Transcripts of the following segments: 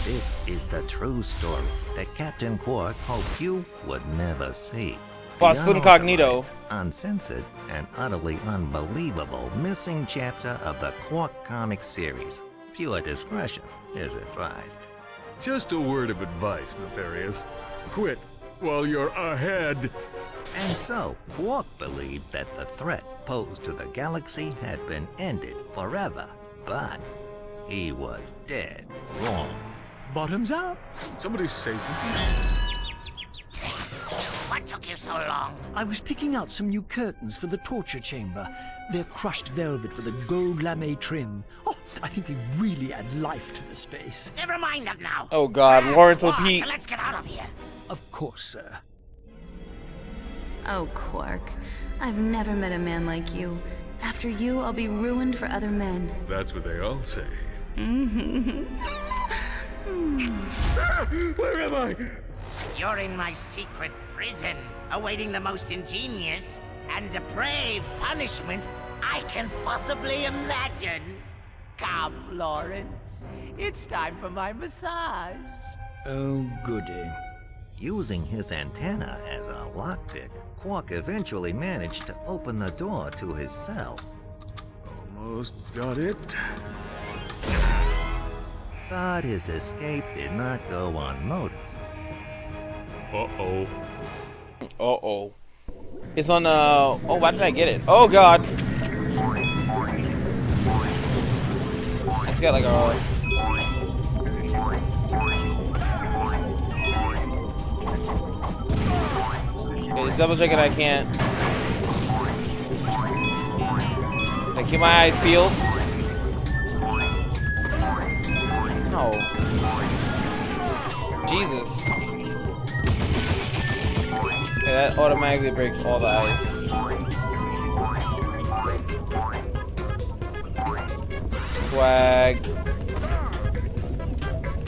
This is the true story that Captain Qwark hoped you would never see. Plus incognito. Unauthorized, uncensored, and utterly unbelievable missing chapter of the Qwark comic series. Viewer discretion is advised. Just a word of advice, Nefarious. Quit while you're ahead. And so, Qwark believed that the threat posed to the galaxy had been ended forever. But he was dead wrong. Bottoms up. Somebody say something. What took you so long? I was picking out some new curtains for the torture chamber. They're crushed velvet with a gold lame trim. Oh, I think they really add life to the space. Never mind them now. Oh God, Lawrence Qwark, Pete. Let's get out of here. Of course, sir. Oh, Qwark. I've never met a man like you. After you, I'll be ruined for other men. That's what they all say. Where am I? You're in my secret prison, awaiting the most ingenious and depraved punishment I can possibly imagine. Come, Lawrence. It's time for my massage. Oh, goody. Using his antenna as a lockpick, Qwark eventually managed to open the door to his cell. Almost got it. But his escape did not go unnoticed. Uh-oh. Uh-oh. It's on, oh, why did I get it? Oh, God. It's got like a... Okay, just double checking I can't. I keep my eyes peeled. No. Jesus. Okay, that automatically breaks all the ice. Swag.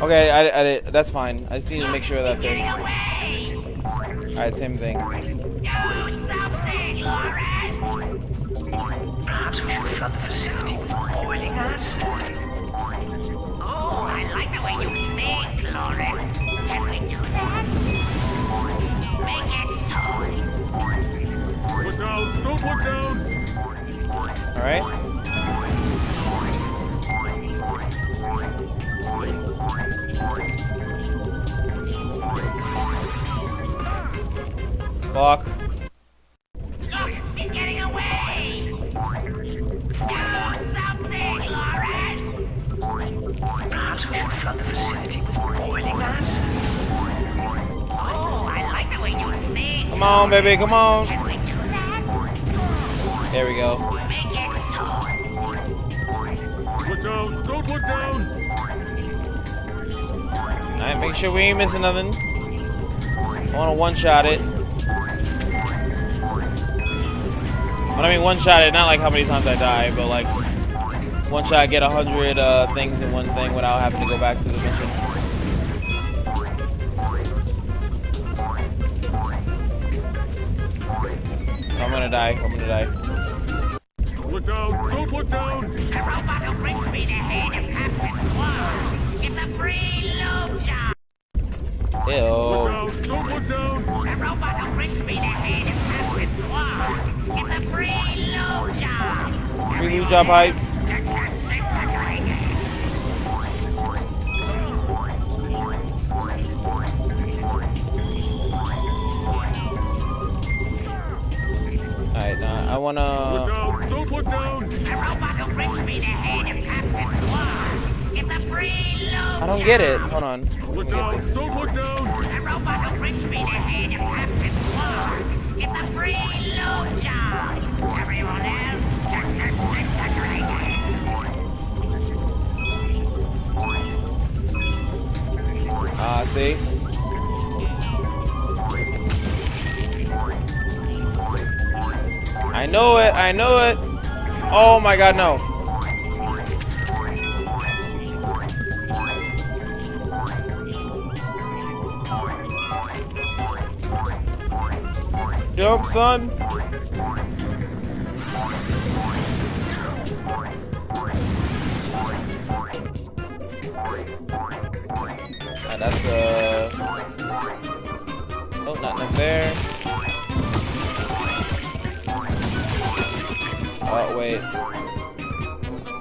Okay, I did. That's fine. I just need to make sure that thing. Alright, same thing. Do something, Lawrence! Perhaps we should flood the facility with boiling acid. Oh, I like the way you think, Lawrence. Can we do that? Make it so. Look out! Don't look down! Alright. Fuck. Look, he's getting away! Do something, Lawrence! Perhaps we should flood the facility with boiling acid. Oh, I like the way you think. Come on, baby, come on. Can we do that? There we go. Make it so. Look down! Don't look down! Alright, make sure we ain't missing nothing. I wanna one-shot it. When I mean one-shot it, not like how many times I die, but like one-shot get 100 things in one thing without having to go back to the mission. I'm gonna die. I'm gonna die. Look down! Don't look down! The robot who brings me the head of Captain Qwark gets a free lube job. Look Ew. down! Don't look down! The robot who brings me the head of Captain Qwark gets a free lube job. Free loot job hype. That's the secret. Alright, I Look wanna. down! Don't look down! The robot who brings me the head of Captain Qwark gets a free lube I don't get it. Hold on. Let Look me get down! this. Don't look down! The robot who brings me the head of Captain Qwark gets a free lube job. Everyone else gets the secret. See? I know it. I know it. Oh my God, no. Jump, son. Alright, that's oh, nothing there. Oh, wait.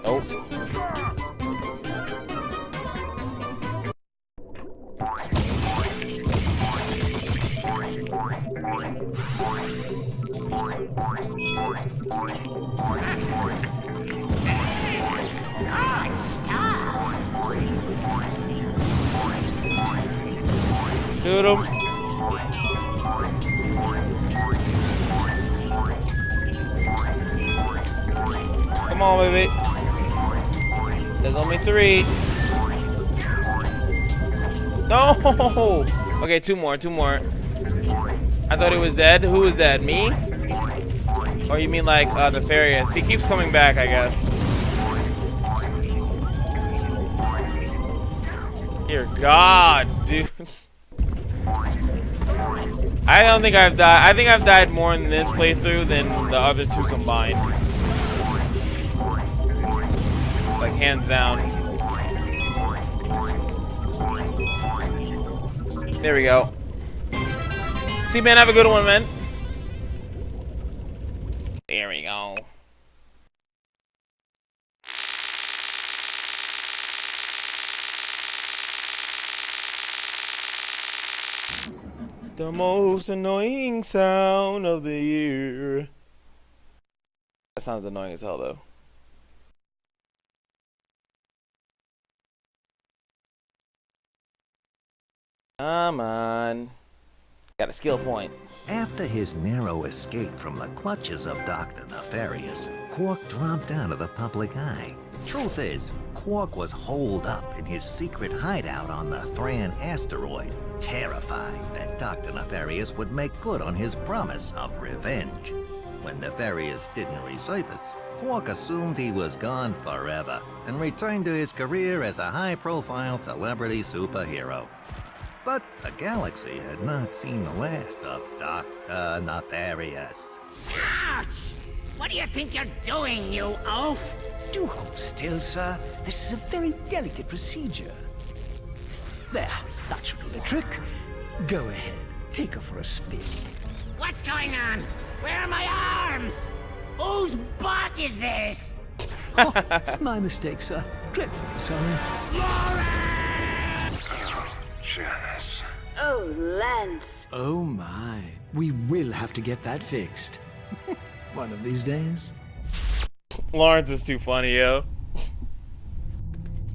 Nope. Good stuff. Shoot him. Come on, baby. There's only 3. No! Okay, 2 more, 2 more. I thought he was dead. Who was dead? Me? Or you mean like Nefarious? He keeps coming back, I guess. Dear God, dude. I don't think I've died. I think I've died more in this playthrough than the other 2 combined. Like, hands down. There we go. See, man, have a good one, man. There we go. The most annoying sound of the year. That sounds annoying as hell, though. Come on. Got a skill point. After his narrow escape from the clutches of Dr. Nefarious, Qwark dropped out of the public eye. Truth is, Qwark was holed up in his secret hideout on the Thran asteroid, terrified that Dr. Nefarious would make good on his promise of revenge. When Nefarious didn't resurface, Qwark assumed he was gone forever and returned to his career as a high-profile celebrity superhero. But the galaxy had not seen the last of Dr. Nefarious. Ouch! What do you think you're doing, you oaf? Do hold still, sir. This is a very delicate procedure. There, that should do the trick. Go ahead, take her for a spin. What's going on? Where are my arms? Whose butt is this? Oh, my mistake, sir. Dreadfully sorry. Oh, Lance. Oh my, we will have to get that fixed. One of these days. Lawrence is too funny, yo.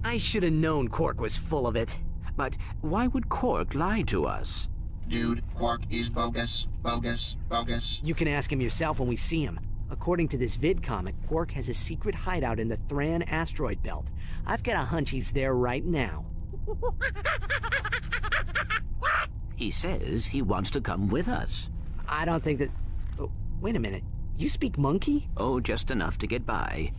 I should have known Qwark was full of it. But why would Qwark lie to us? Dude, Qwark is bogus, bogus, bogus. You can ask him yourself when we see him. According to this vid comic, Qwark has a secret hideout in the Thran asteroid belt. I've got a hunch he's there right now. He says he wants to come with us. I don't think that... Oh, wait a minute. You speak monkey? Oh, just enough to get by.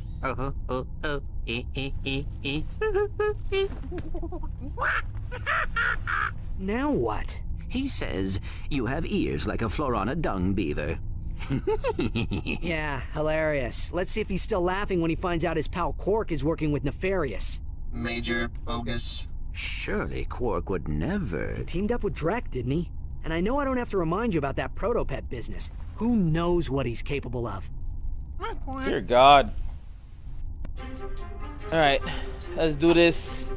Now what? He says you have ears like a Florana dung beaver. Yeah, hilarious. Let's see if he's still laughing when he finds out his pal Qwark is working with Nefarious. Major bogus. Surely Qwark would never... He teamed up with Drek, didn't he? And I know I don't have to remind you about that protopet business. Who knows what he's capable of? Dear God. Alright, let's do this.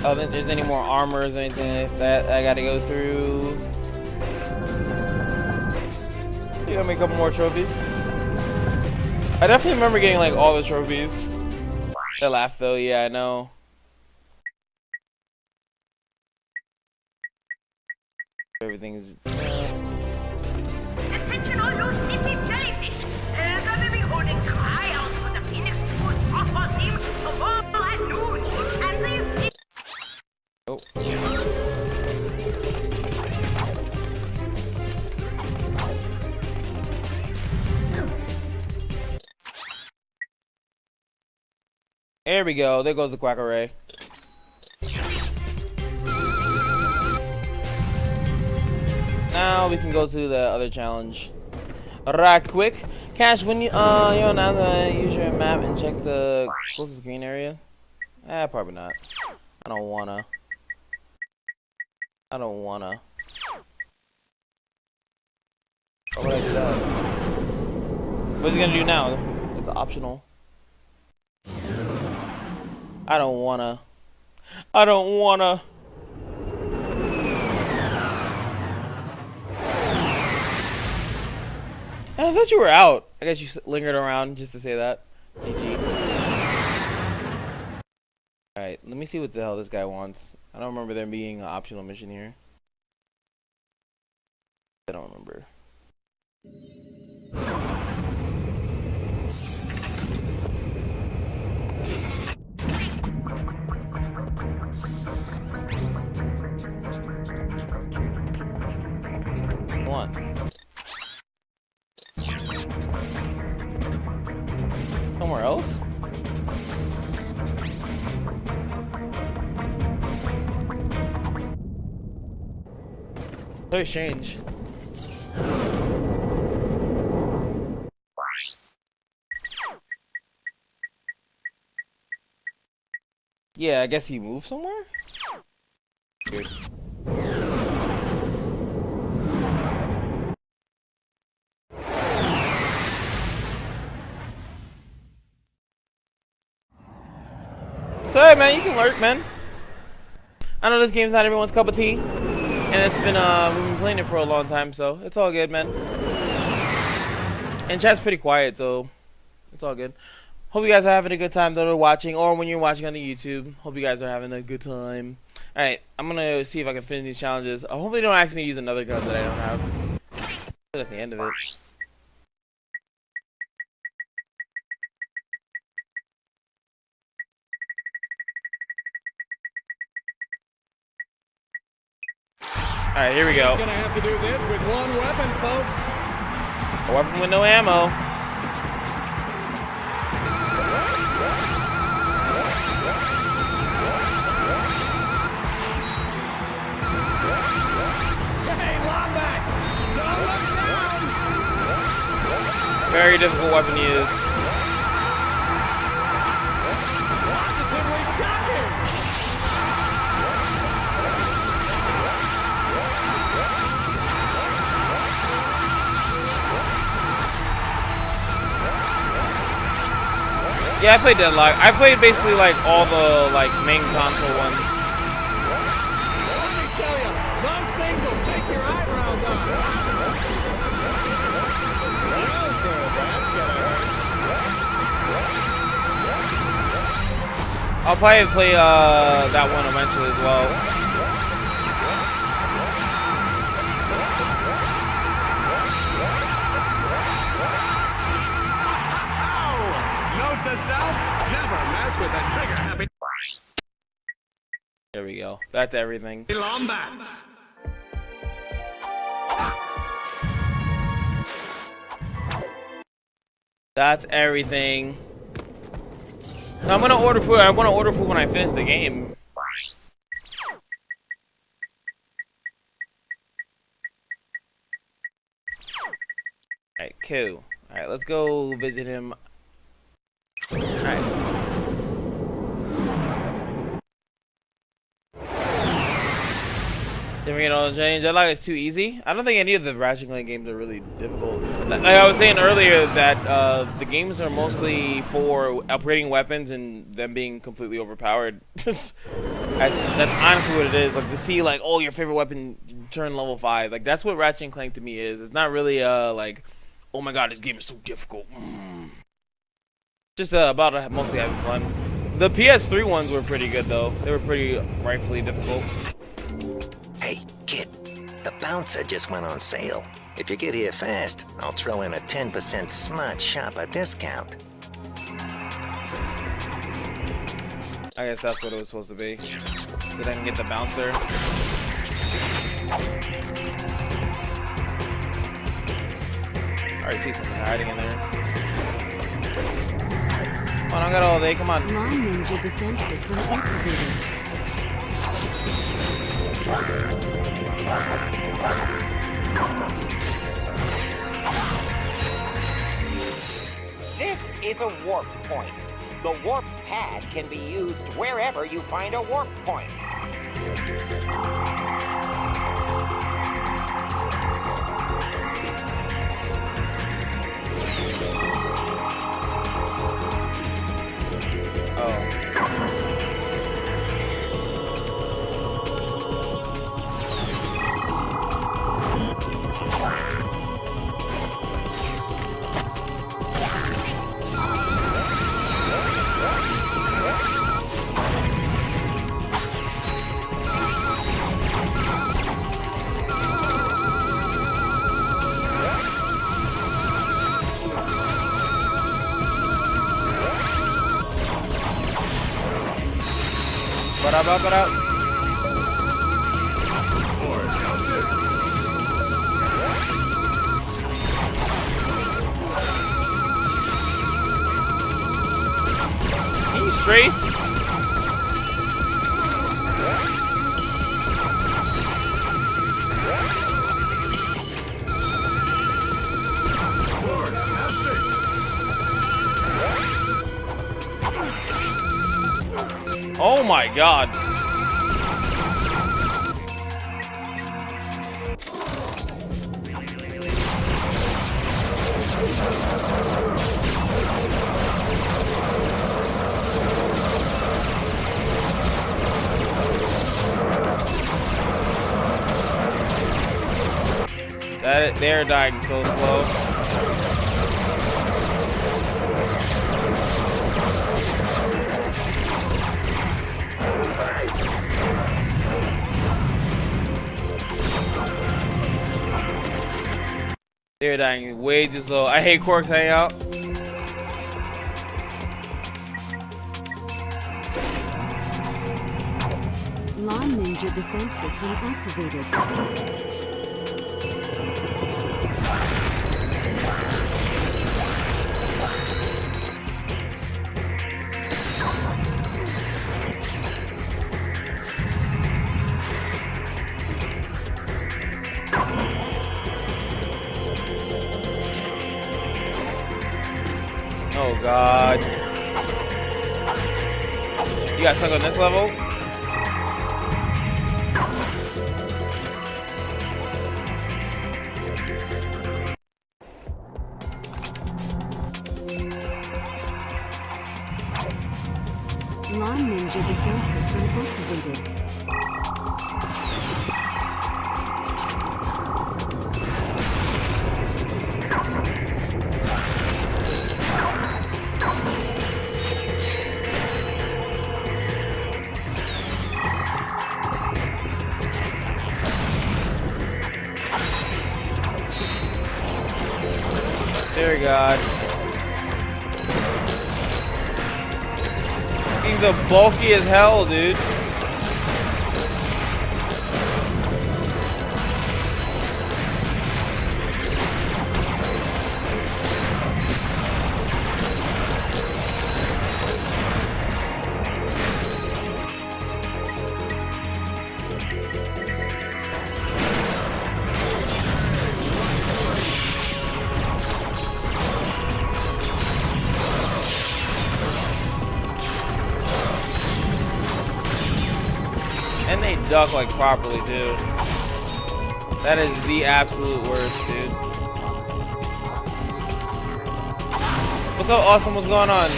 Oh, then there's any more armors or anything like that I gotta go through. You gotta make a couple more trophies. I definitely remember getting like all the trophies. They laugh though, yeah, I know. Everything's Attention all you city jellyfish! There's a living holding tryouts for the Phoenix School softball team tomorrow at noon. And these... oh. There we go. There goes the Quack Array. Now we can go to the other challenge right quick. Cash, when you're on the user map and check the closest green area. Probably not. I don't wanna. Why would I do that? What's he gonna do now? It's optional. I don't wanna. I thought you were out. I guess you lingered around just to say that. GG. Alright, let me see what the hell this guy wants. I don't remember there being an optional mission here. I don't remember. Come on. Somewhere else? Very strange. Yeah, I guess he moved somewhere? Weird. Sorry, man, you can lurk, man. I know this game's not everyone's cup of tea, and it's been we've been playing it for a long time, so it's all good, man. And chat's pretty quiet, so it's all good. Hope you guys are having a good time though, watching, or when you're watching on the YouTube. Hope you guys are having a good time. All right, I'm gonna see if I can finish these challenges. Hopefully, they don't ask me to use another gun that I don't have. That's the end of it. All right, here we go. Gonna have to do this with one weapon, folks. A weapon with no ammo. Hey, Lombax! Don't look down! Very difficult weapon to use. Positively shocking! Yeah, I played Deadlock. I played basically like all the like main console ones. Let me tell you, those things will take your eyebrows off. Well, sir, that's gonna hurt. I'll probably play that one eventually as well. To south, never mess with a trigger happy. There we go. That's everything. Lombax. That's everything. Now I'm gonna order food. I want to order food when I finish the game. Alright, cool. Alright, let's go visit him. Alright. Then we get all the change. Deadlock is too easy. I don't think any of the Ratchet Clank games are really difficult. Like I was saying earlier, that the games are mostly for upgrading weapons and them being completely overpowered. that's honestly what it is. Like to see like, oh, your favorite weapon turn level 5. Like that's what Ratchet Clank to me is. It's not really like, oh my god, this game is so difficult. Just about mostly having fun. The PS3 ones were pretty good though. They were pretty rightfully difficult. Hey, kid, the bouncer just went on sale. If you get here fast, I'll throw in a 10% Smart Shopper discount. I guess that's what it was supposed to be. So I can get the bouncer. I already see something hiding in there. Come on, I got all day, come on. Line Ninja defense system activated. is a warp point. The warp pad can be used wherever you find a warp point. Ba-da-ba-ba-da. He's straight. Oh my god. They're dying so slow. They're dying way too slow. I hate Qwark's Hideout. Lawn Ninja defense system activated. Oh god. You got stuck on this level? Lawn Ninja defense system activated. Dear God. These are bulky as hell, dude. And they duck like properly too. That is the absolute worst, dude. What's up, Awesome? What's going on?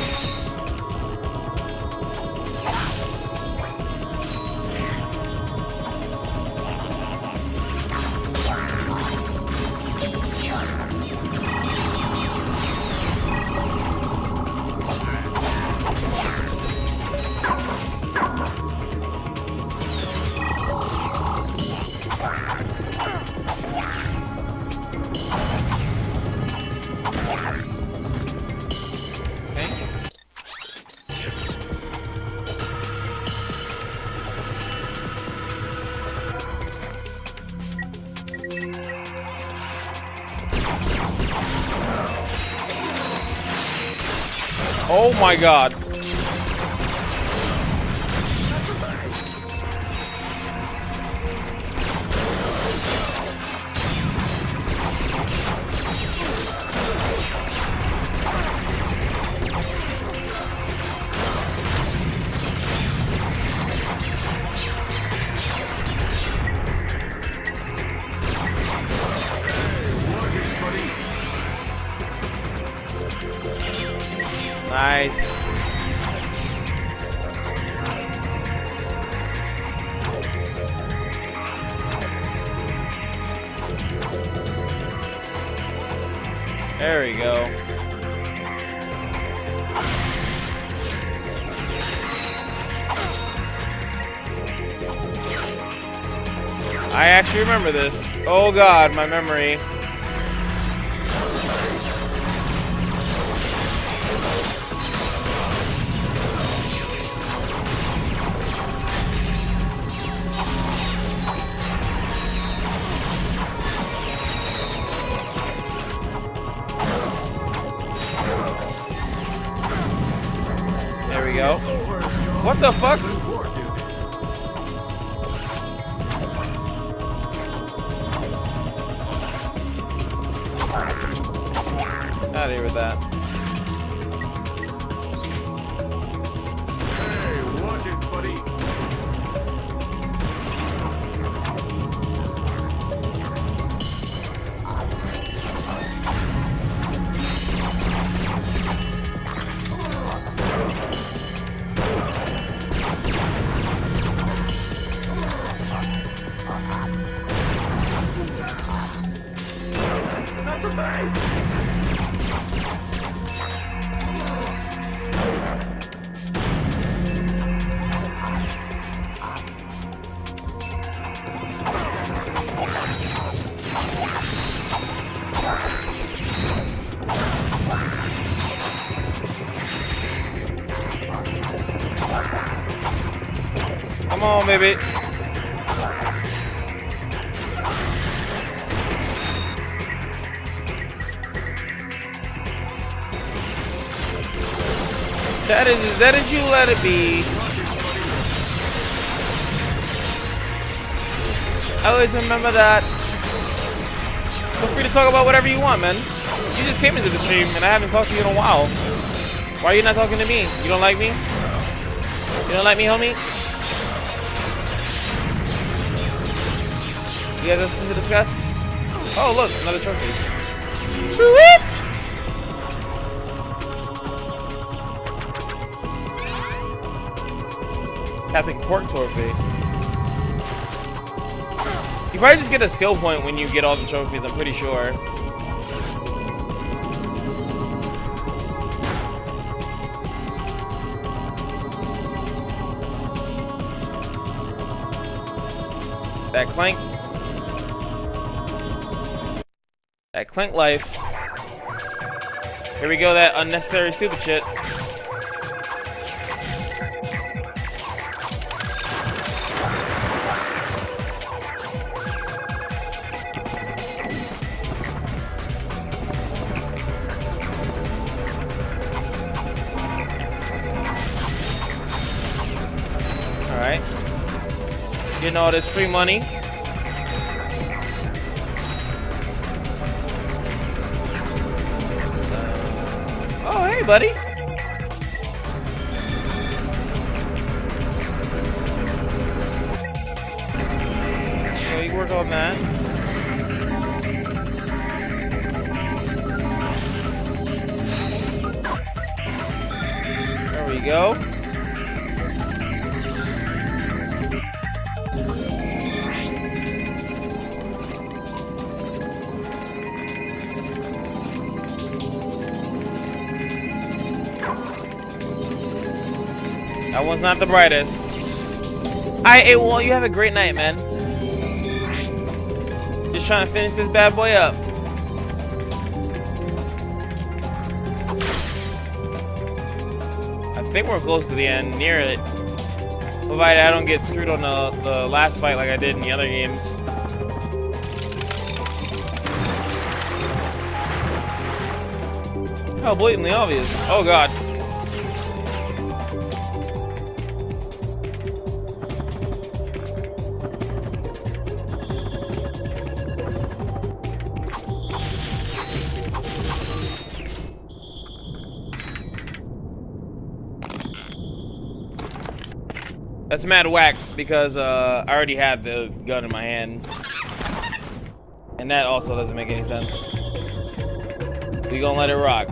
Oh my god. Nice. There we go. I actually remember this. Oh god, my memory. There we go. What the fuck? Out of here with that. Hey, watch it, buddy. Not the face. Come on, baby. That is you let it be. I always remember that. Feel free to talk about whatever you want, man. You just came into the stream and I haven't talked to you in a while. Why are you not talking to me? You don't like me? You don't like me, homie? You guys have something to discuss? Oh, look, another trophy. Sweet! Captain Qwark trophy. You probably just get a skill point when you get all the trophies, I'm pretty sure. That Clank. That Clank life. Here we go, that unnecessary stupid shit. Alright. Getting all this free money. Oh, hey, buddy. So you work on that. There we go. That one's not the brightest. Well, you have a great night, man. Just trying to finish this bad boy up. I think we're close to the end, near it. Provided I don't get screwed on the last fight like I did in the other games. How blatantly obvious. Oh god. That's mad whack because I already had the gun in my hand. And that also doesn't make any sense. We gonna let it rock.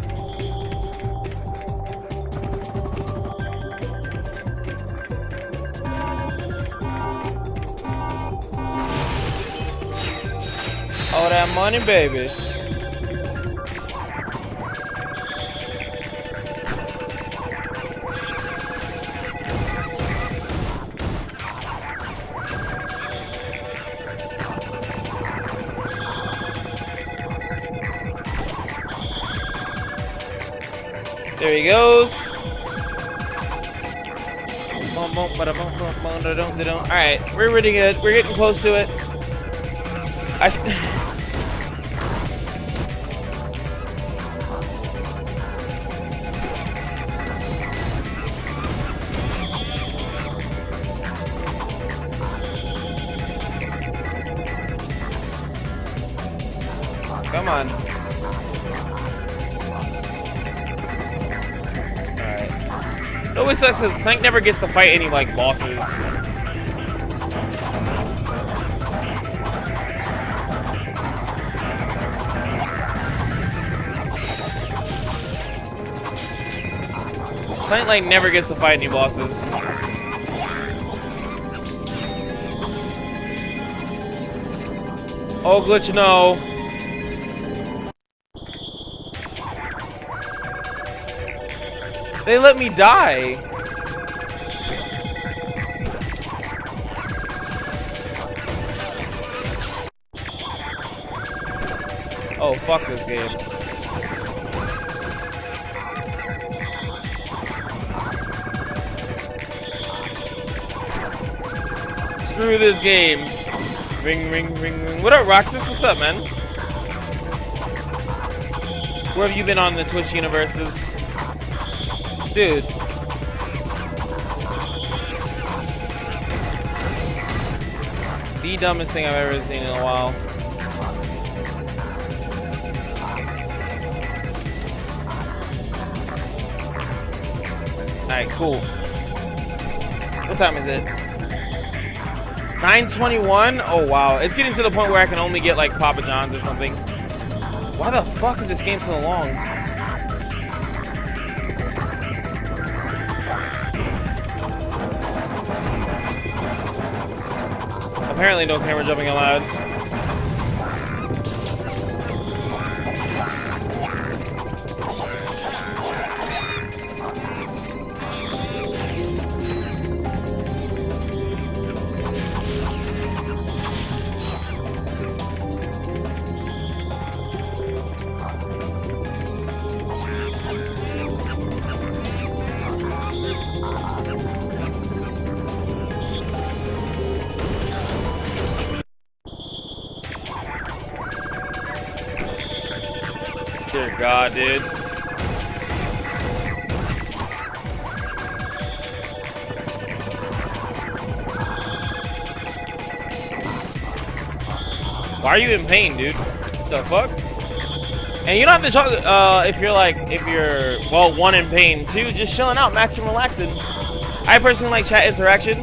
All that money, baby. There he goes. Alright, we're really good. We're getting close to it. Come on. It always sucks because Clank never gets to fight any, like, bosses. Clank, like, never gets to fight any bosses. Oh, glitch, no. They let me die. Oh, fuck this game. Screw this game. Ring, ring, ring, ring. What up, Roxas? What's up, man? Where have you been on the Twitch universes? Dude. The dumbest thing I've ever seen in a while. Alright, cool. What time is it? 9:21? Oh wow. It's getting to the point where I can only get like Papa John's or something. Why the fuck is this game so long? Apparently no camera jumping allowed. Dear God, dude. Why are you in pain, dude? What the fuck? And you don't have to talk if you're well, one in pain, two just chilling out, maxing, relaxing. I personally like chat interaction.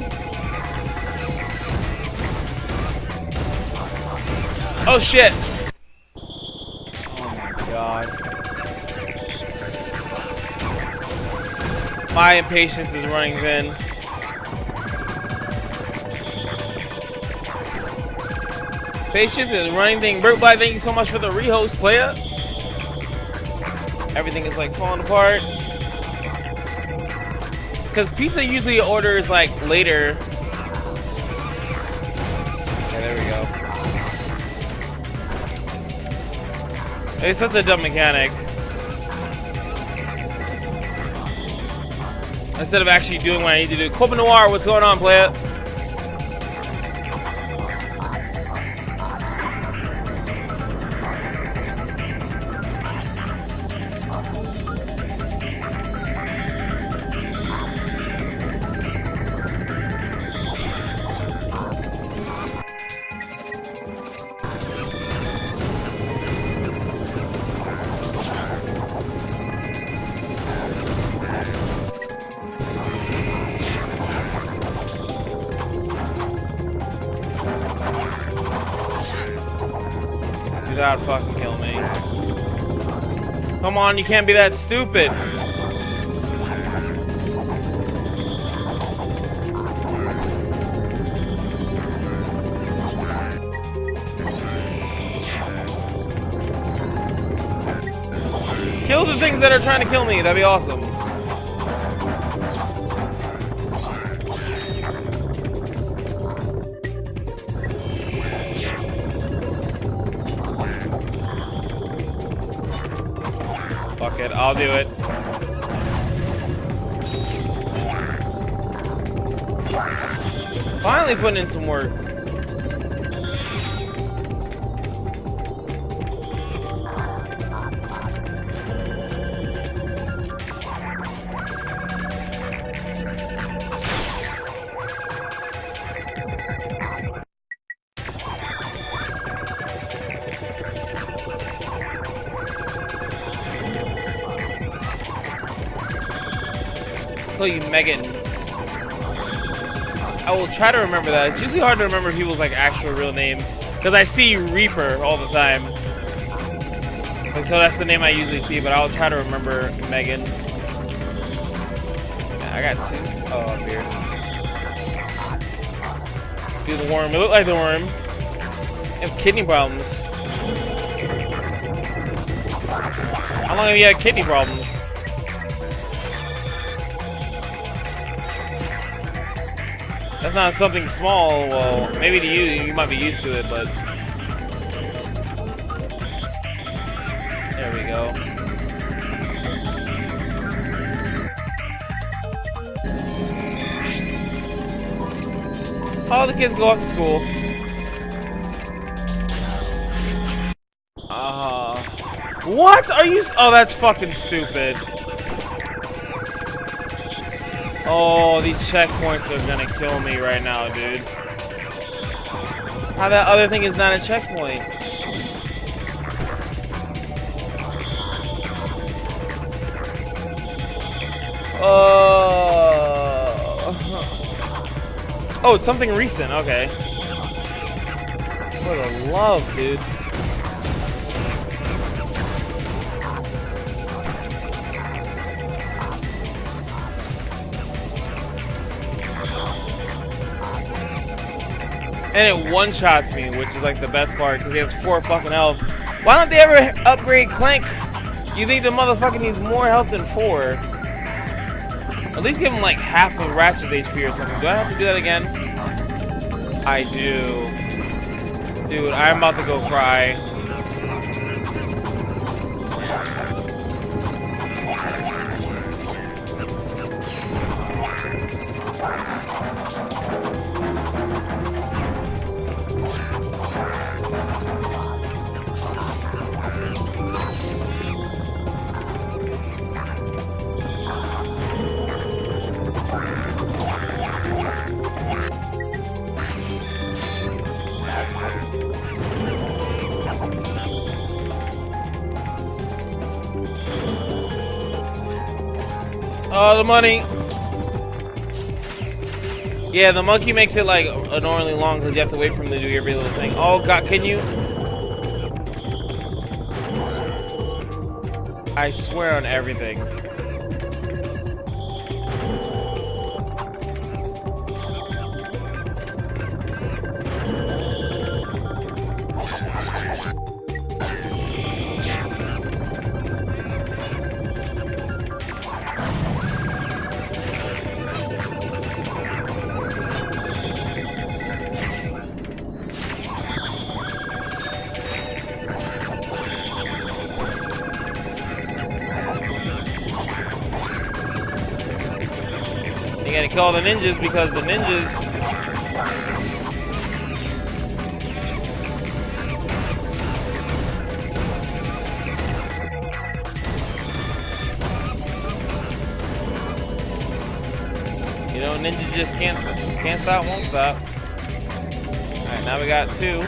Oh shit. God. My impatience is running thin. Patience is running thin. Bert Black, thank you so much for the rehost, player. Everything is like falling apart. Because pizza usually orders like later. Okay, there we go. It's such a dumb mechanic. Instead of actually doing what I need to do. Copa Noir, what's going on, player? God, fucking kill me. Come on, you can't be that stupid. things that are trying to kill me. That'd be awesome. Fuck it, I'll do it. Finally putting in some work. Call you Megan. I will try to remember that. It's usually hard to remember people's like actual real names because I see Reaper all the time, and so that's the name I usually see. But I'll try to remember Megan. Yeah, I got two. Oh, up here. Do the worm. It looked like the worm. I have kidney problems. How long have you had kidney problems? That's not something small. Well, maybe to you, you might be used to it, but there we go. All the kids go off to school. What are you? Oh, that's fucking stupid. Oh, these checkpoints are gonna kill me right now, dude. How that other thing is not a checkpoint? Oh, it's something recent. Okay. For the love, dude. And it one-shots me, which is like the best part, because he has 4 fucking health. Why don't they ever upgrade Clank? You think the motherfucker needs more health than 4? At least give him like half of Ratchet's HP or something. Do I have to do that again? I do. Dude, I'm about to go cry. Oh, the money. Yeah, the monkey makes it like annoyingly long because you have to wait for him to do every little thing. Oh god, can you? I swear on everything. You gotta kill all the ninjas because the ninjas. You know, ninjas just can't stop, won't stop. Alright, now we got 2.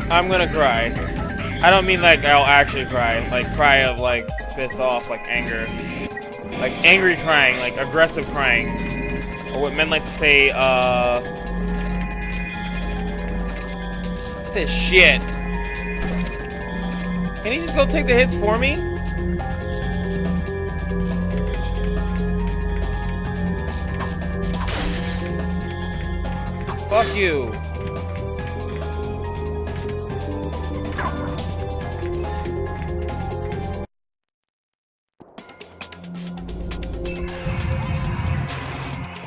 I'm gonna cry. I don't mean like I'll actually cry. Like cry of like pissed off, like anger. Like angry crying, like aggressive crying. Or what men like to say, this shit. Can he just go take the hits for me? Fuck you.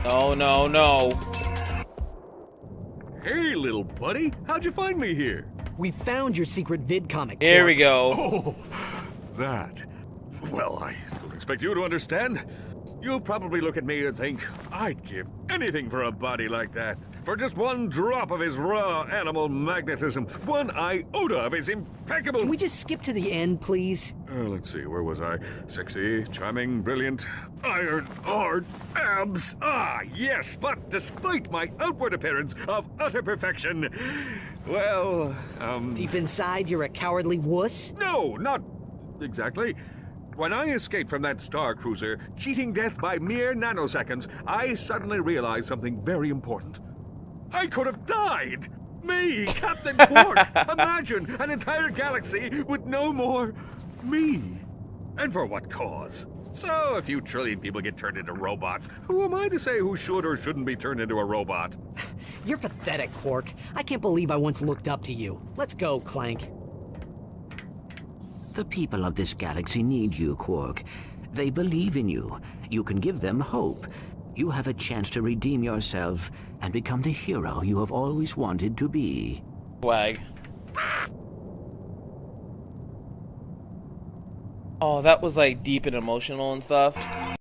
No, no, no. Hey, little buddy. How'd you find me here? We found your secret vid comic. Here we go. Oh, that. Well, I don't expect you to understand. You'll probably look at me and think, I'd give anything for a body like that. For just one drop of his raw animal magnetism, one iota of his impeccable... Can we just skip to the end, please? Let's see, where was I? Sexy, charming, brilliant, iron, hard, abs. Ah, yes, but despite my outward appearance of utter perfection, well, Deep inside, you're a cowardly wuss? No, not exactly. When I escaped from that star cruiser, cheating death by mere nanoseconds, I suddenly realized something very important. I could have died! Me, Captain Qwark! Imagine an entire galaxy with no more me. And for what cause? So, a few trillion people get turned into robots. Who am I to say who should or shouldn't be turned into a robot? You're pathetic, Qwark. I can't believe I once looked up to you. Let's go, Clank. The people of this galaxy need you, Qwark. They believe in you. You can give them hope. You have a chance to redeem yourself and become the hero you have always wanted to be. Wag. Oh, that was like deep and emotional and stuff.